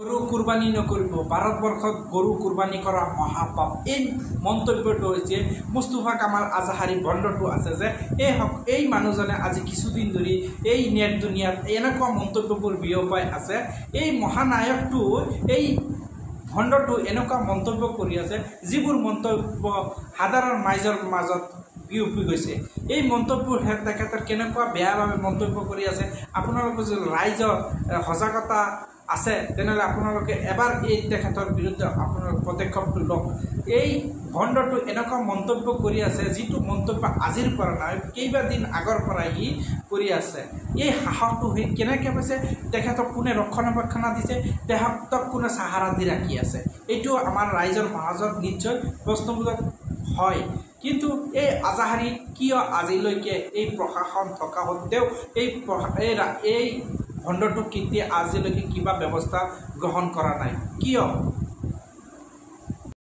গৰু কুৰবানি নকৰিব ভাৰতবৰ্ষত গৰু কুৰবানি কৰা মহাপাপ এই মন্তব্যটো হয়েছে মুস্তফা কামাল আজহাৰি ভণ্ডটো আছে যে এই মানুহজনে আজি কিছুদিন ধৰি এই নেট দুনিয়াত এনেকুৱা মন্তব্যবোৰ বিয়পাই আছে এই মহানায়কটো এই ভণ্ডটো এনেকুৱা মন্তব্য কৰি আছে যিবোৰ মন্তব্য সাধাৰণ ৰাইজৰ মাজত বিয়পি গৈছে এই মন্তব্যবোৰ তেখেতৰ কেনেকুৱা বেয়াভাৱে মন্তব্য কৰি আছে আপোনালোকে যদি ৰাইজৰ সজাগতা আছে তেনেহলে আপোনালোকে এবাৰ এই তেখেতৰ বিৰুদ্ধে আপোনাৰ পদক্ষেপটো লওক এই ভণ্ডটো এনেকুৱা মন্তব্য কৰি আছে যিটো মন্তব্য আজিৰ পৰা নাই কেইবাদিন আগৰ পৰা ই কৰি আছে এই সাহসটো কেনেকৈ পাইছে তেখেতক কোনে ৰক্ষণাবেক্ষণ দিছে তেখেতক কোনে সাহাৰা দি ৰাখি আছে এইটো আমাৰ ৰাইজৰ মাজত নিশ্চয় প্ৰশ্নবোধক হয় কিন্তু এই আজহাৰি কিয় আজিলৈকে এই প্ৰশাসন থকা সত্ত্বেও এই ভণ্ডটো কেতিয়া আজিলৈকে কিবা ব্যৱস্থা গ্ৰহণ কৰা নাই কিয়